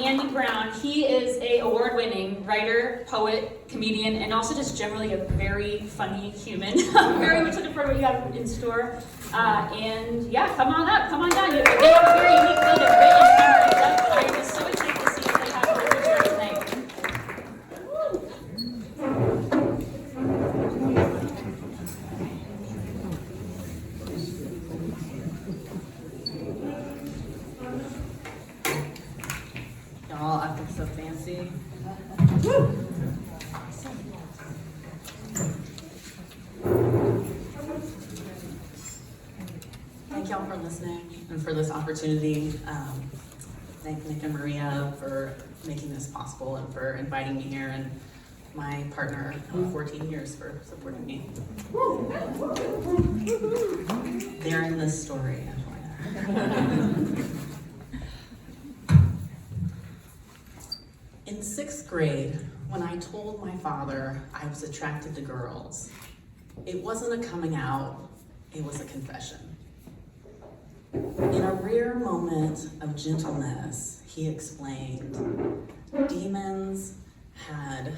Andi Brown. He is a award-winning writer, poet, comedian, and also just generally a very funny human. I'm very much looking forward to what you have in store. And yeah, come on up, come on down. They have a very unique blend of wit and humor. I was so excited to see what they have over here tonight. Y'all acting so fancy. Thank y'all for listening and for this opportunity. Thank Nick and Maria for making this possible and for inviting me here, and my partner of 14 years for supporting me. They're in this story, Antonia. In 6th grade, when I told my father I was attracted to girls, it wasn't a coming out, it was a confession. In a rare moment of gentleness, he explained, demons had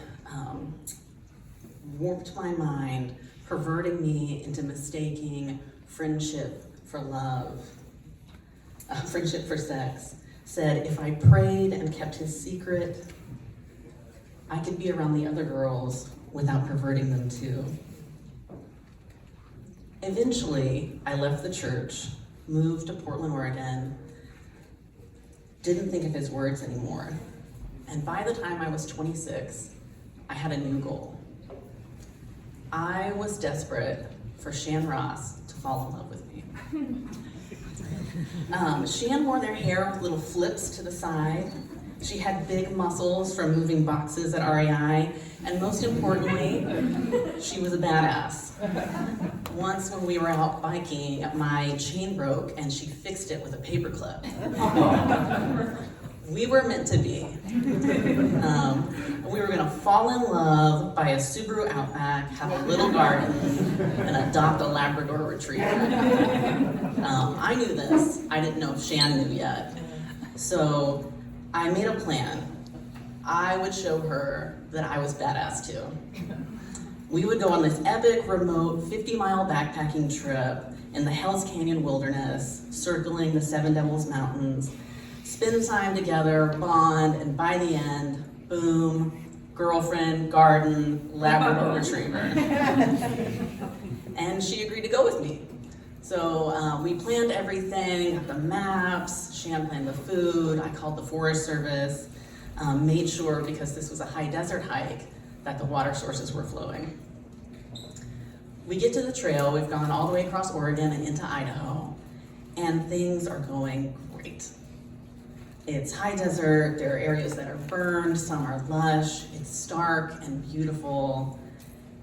warped my mind, perverting me into mistaking friendship for love, friendship for sex. Said if I prayed and kept his secret, I could be around the other girls without perverting them too. Eventually, I left the church, moved to Portland, Oregon, didn't think of his words anymore. And by the time I was 26, I had a new goal. I was desperate for Shan Ross to fall in love with me. Shan wore their hair with little flips to the side. She had big muscles from moving boxes at REI, and most importantly, she was a badass. Once when we were out biking, my chain broke and she fixed it with a paper clip. We were meant to be. We were gonna fall in love, buy a Subaru Outback, have a little garden, and adopt a Labrador Retriever. I knew this. I didn't know if Shan knew yet. So I made a plan. I would show her that I was badass too. We would go on this epic, remote, 50-mile backpacking trip in the Hells Canyon wilderness, circling the Seven Devils Mountains, spend time together, bond, and by the end, boom, girlfriend, garden, Labrador Retriever. And she agreed to go with me. So we planned everything, got the maps, Shan planned the food, I called the Forest Service, made sure, because this was a high desert hike, that the water sources were flowing. We get to the trail, we've gone all the way across Oregon and into Idaho, and things are going great. It's high desert, there are areas that are burned, some are lush, it's stark and beautiful.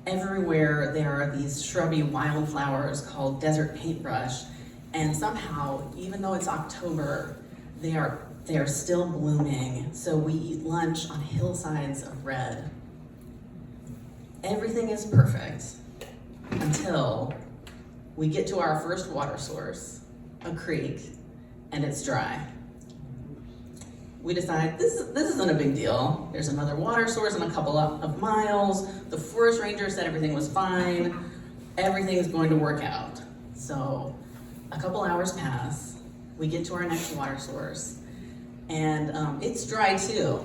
Everywhere there are these shrubby wildflowers called desert paintbrush, and somehow, even though it's October, they are still blooming, so we eat lunch on hillsides of red. Everything is perfect until we get to our first water source, a creek, and it's dry. We decide this isn't a big deal. There's another water source in a couple of miles. The forest ranger said everything was fine. Everything's going to work out. So a couple hours pass. We get to our next water source, and it's dry too.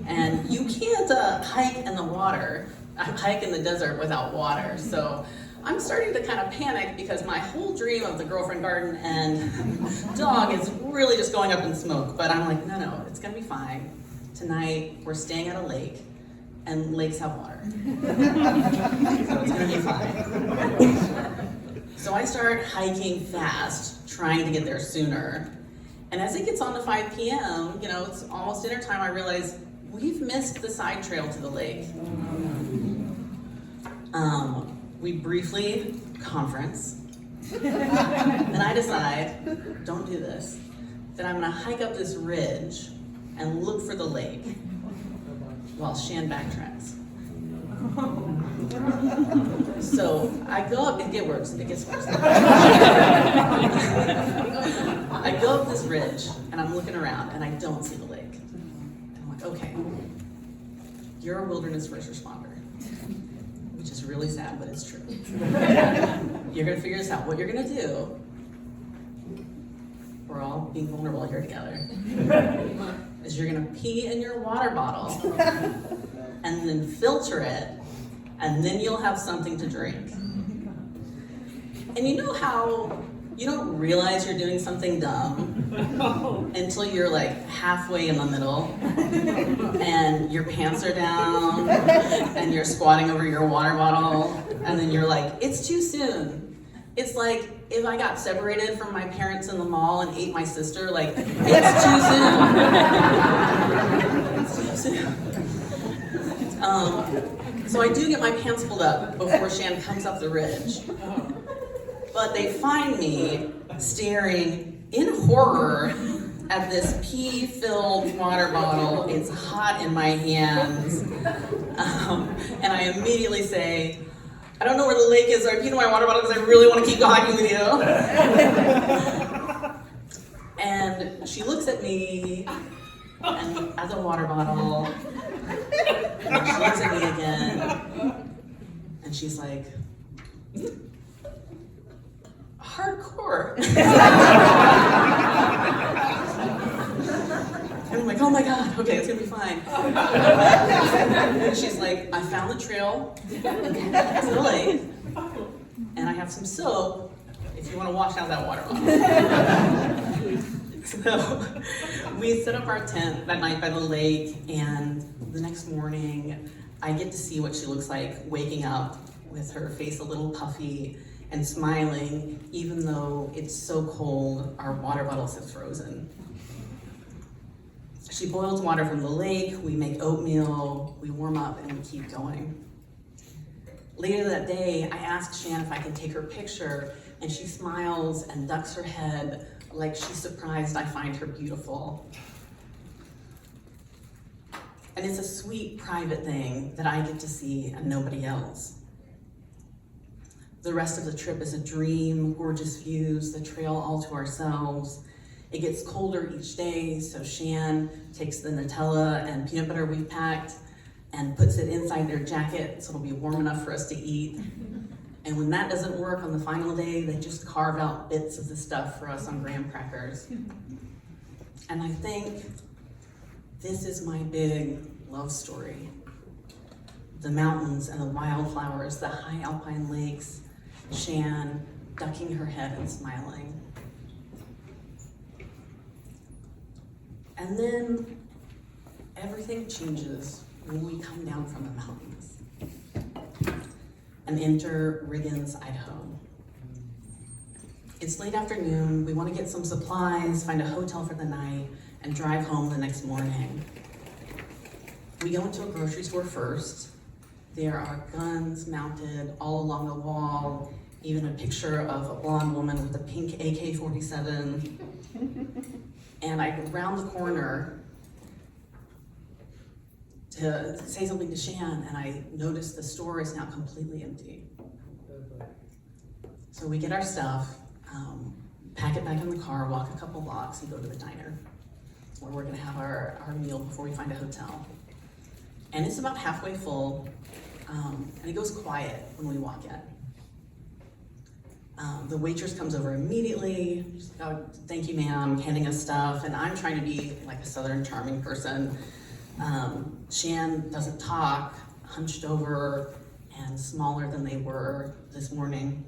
And you can't hike in the desert without water. So I'm starting to kind of panic because my whole dream of the girlfriend garden and dog is really just going up in smoke. But I'm like, no, it's gonna be fine. Tonight, we're staying at a lake, and lakes have water. So it's gonna be fine. So I start hiking fast, trying to get there sooner. And as it gets on to 5 p.m., it's almost dinner time, I realize we've missed the side trail to the lake. We briefly conference, and I decide, don't do this, that I'm gonna hike up this ridge and look for the lake while Shan backtracks. So I go up, it gets worse. I go up this ridge and I'm looking around and I don't see the lake. And I'm like, okay, you're a wilderness first responder, which is really sad, but it's true. You're gonna figure this out. What you're gonna do, we're all being vulnerable here together, is you're gonna pee in your water bottle and then filter it, and then you'll have something to drink. And you know how you don't realize you're doing something dumb until you're like halfway in the middle and your pants are down and you're squatting over your water bottle and then you're like, it's too soon. It's like if I got separated from my parents in the mall and ate my sister, like, it's too soon. It's too soon. So I do get my pants pulled up before Shan comes up the ridge. But they find me staring in horror at this pee-filled water bottle. It's hot in my hands. And I immediately say, I don't know where the lake is, so I peed in my water bottle because I really want to keep talking with you. And she looks at me and at the water bottle, and she looks at me again, and she's like, hardcore. And I'm like, oh my God, okay, it's gonna be fine. And she's like, I found the trail to the lake, and I have some soap if you wanna wash out that water bottle. So we set up our tent that night by the lake, and the next morning, I get to see what she looks like waking up with her face a little puffy and smiling, even though it's so cold, our water bottles have frozen. She boils water from the lake, we make oatmeal, we warm up, and we keep going. Later that day, I ask Shan if I can take her picture, and she smiles and ducks her head like she's surprised I find her beautiful. And it's a sweet, private thing that I get to see and nobody else. The rest of the trip is a dream, gorgeous views, the trail all to ourselves. It gets colder each day, so Shan takes the Nutella and peanut butter we've packed and puts it inside their jacket so it'll be warm enough for us to eat. And when that doesn't work on the final day, they just carve out bits of the stuff for us on graham crackers. And I think this is my big love story. The mountains and the wildflowers, the high alpine lakes, Shan ducking her head and smiling. And then everything changes when we come down from the mountains and enter Riggins, Idaho. It's late afternoon, we want to get some supplies, find a hotel for the night, and drive home the next morning. We go into a grocery store first. There are guns mounted all along the wall, even a picture of a blonde woman with a pink AK-47. And I go around the corner to say something to Shan, and I notice the store is now completely empty. So we get our stuff, pack it back in the car, walk a couple blocks, and go to the diner, where we're gonna have our meal before we find a hotel. And it's about halfway full, and it goes quiet when we walk in. The waitress comes over immediately, she's like, oh, thank you ma'am, handing us stuff, and I'm trying to be like a Southern charming person. Shan doesn't talk, hunched over and smaller than they were this morning.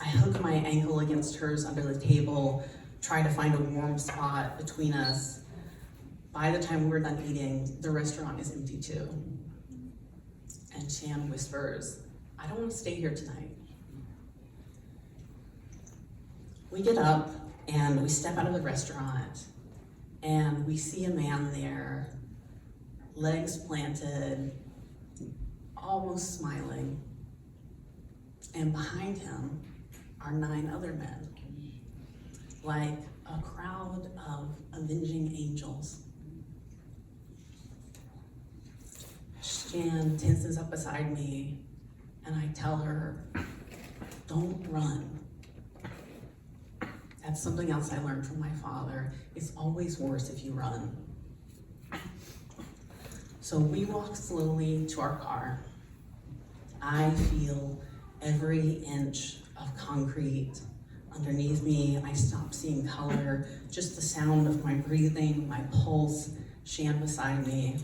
I hook my ankle against hers under the table, try to find a warm spot between us. By the time we're done eating, the restaurant is empty too. And Shan whispers, I don't want to stay here tonight. We get up and we step out of the restaurant and we see a man there, legs planted, almost smiling. And behind him are 9 other men, like a crowd of avenging angels. Jan tenses up beside me, and I tell her, don't run. That's something else I learned from my father. It's always worse if you run. So we walk slowly to our car. I feel every inch of concrete underneath me. I stop seeing color, just the sound of my breathing, my pulse, Shan beside me.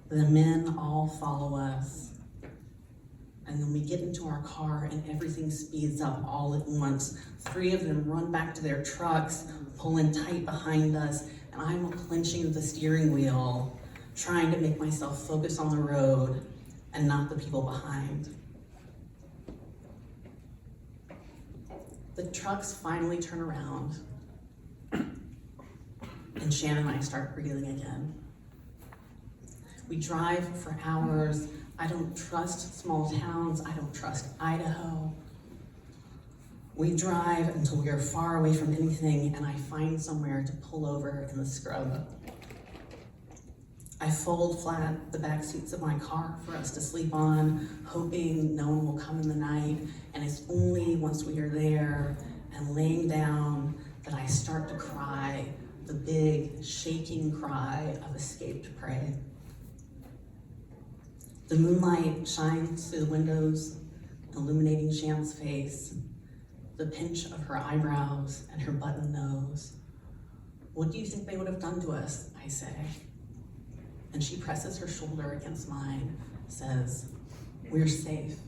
The men all follow us. And then we get into our car and everything speeds up all at once. 3 of them run back to their trucks, pulling tight behind us, and I'm clenching the steering wheel, trying to make myself focus on the road and not the people behind. The trucks finally turn around, and Shan and I start breathing again. We drive for hours. I don't trust small towns. I don't trust Idaho. We drive until we are far away from anything, and I find somewhere to pull over in the scrub. I fold flat the back seats of my car for us to sleep on, hoping no one will come in the night, and it's only once we are there and laying down that I start to cry, the big, shaking cry of escaped prey. The moonlight shines through the windows, illuminating Shan's face, the pinch of her eyebrows and her button nose. What do you think they would have done to us, I say. And she presses her shoulder against mine, says, we're safe.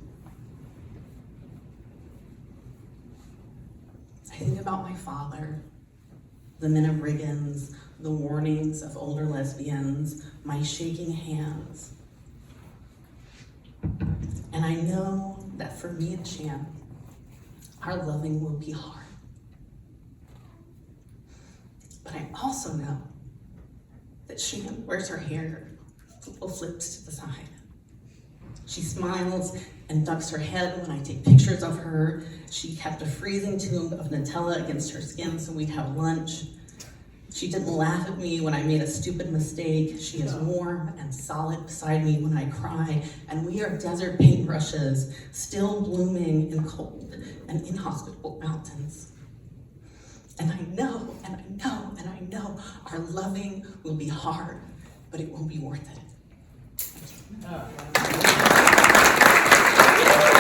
I think about my father, the men of Riggins, the warnings of older lesbians, my shaking hands. And I know that for me and Shan, our loving will be hard. But I also know that Shan wears her hair little flips to the side. She smiles and ducks her head when I take pictures of her. She kept a freezing tube of Nutella against her skin so we'd have lunch. She didn't laugh at me when I made a stupid mistake. She is warm and solid beside me when I cry, and we are desert paintbrushes, still blooming in cold and inhospitable mountains. And I know, and I know, and I know our loving will be hard, but it will be worth it. Thank you.